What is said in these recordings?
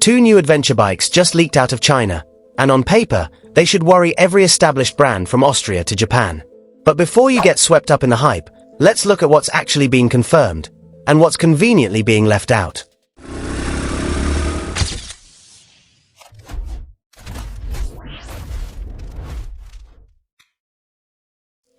Two new adventure bikes just leaked out of China, and on paper, they should worry every established brand from Austria to Japan. But before you get swept up in the hype, let's look at what's actually being confirmed, and what's conveniently being left out.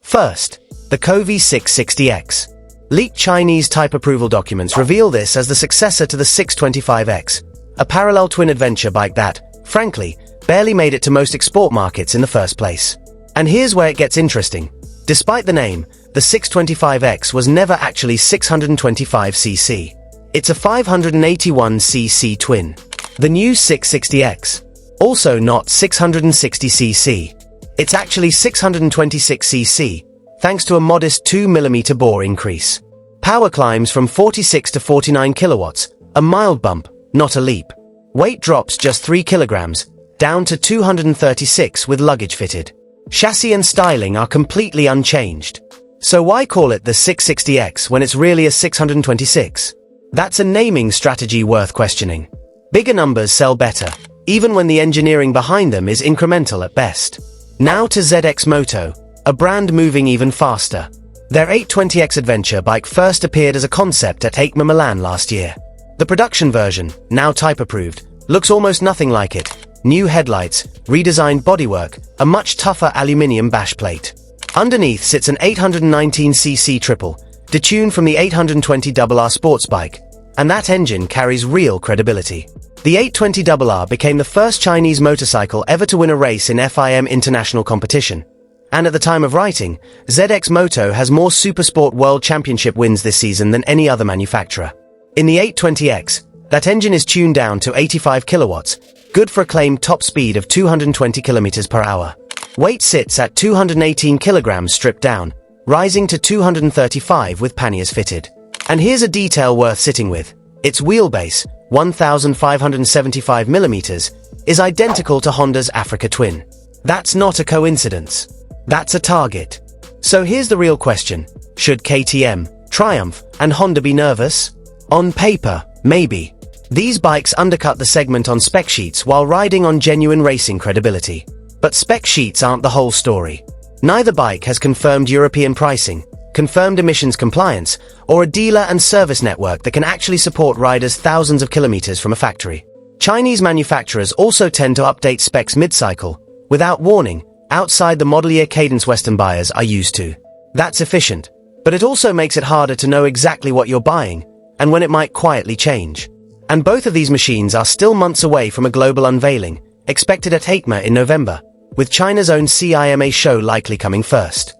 First, the Kove 660X. Leaked Chinese type approval documents reveal this as the successor to the 625X, a parallel twin adventure bike that, frankly, barely made it to most export markets in the first place. And here's where it gets interesting. Despite the name, the 625X was never actually 625cc. It's a 581cc twin. The new 660X, also not 660cc. It's actually 626cc, thanks to a modest 2mm bore increase. Power climbs from 46 to 49 kilowatts, a mild bump, not a leap. Weight drops just 3 kilograms, down to 236 with luggage fitted. Chassis and styling are completely unchanged. So why call it the 660X when it's really a 626? That's a naming strategy worth questioning. Bigger numbers sell better, even when the engineering behind them is incremental at best. Now to ZXMoto, a brand moving even faster. Their 820X adventure bike first appeared as a concept at EICMA Milan last year. The production version, now type approved, looks almost nothing like it. New headlights, redesigned bodywork, a much tougher aluminium bash plate. Underneath sits an 819cc triple, detuned from the 820RR sports bike, and that engine carries real credibility. The 820RR became the first Chinese motorcycle ever to win a race in FIM international competition. And at the time of writing, ZXMoto has more Supersport World Championship wins this season than any other manufacturer. In the 820X, that engine is tuned down to 85 kilowatts, good for a claimed top speed of 220 kilometers per hour. Weight sits at 218 kilograms stripped down, rising to 235 with panniers fitted. And here's a detail worth sitting with. Its wheelbase, 1,575 millimeters, is identical to Honda's Africa Twin. That's not a coincidence. That's a target. So here's the real question. Should KTM, Triumph, and Honda be nervous? On paper, maybe. These bikes undercut the segment on spec sheets while riding on genuine racing credibility. But spec sheets aren't the whole story. Neither bike has confirmed European pricing, confirmed emissions compliance, or a dealer and service network that can actually support riders thousands of kilometers from a factory. Chinese manufacturers also tend to update specs mid-cycle, without warning, outside the model year cadence Western buyers are used to. That's efficient, but it also makes it harder to know exactly what you're buying, and when it might quietly change. And both of these machines are still months away from a global unveiling, expected at EICMA in November, with China's own CIMA show likely coming first.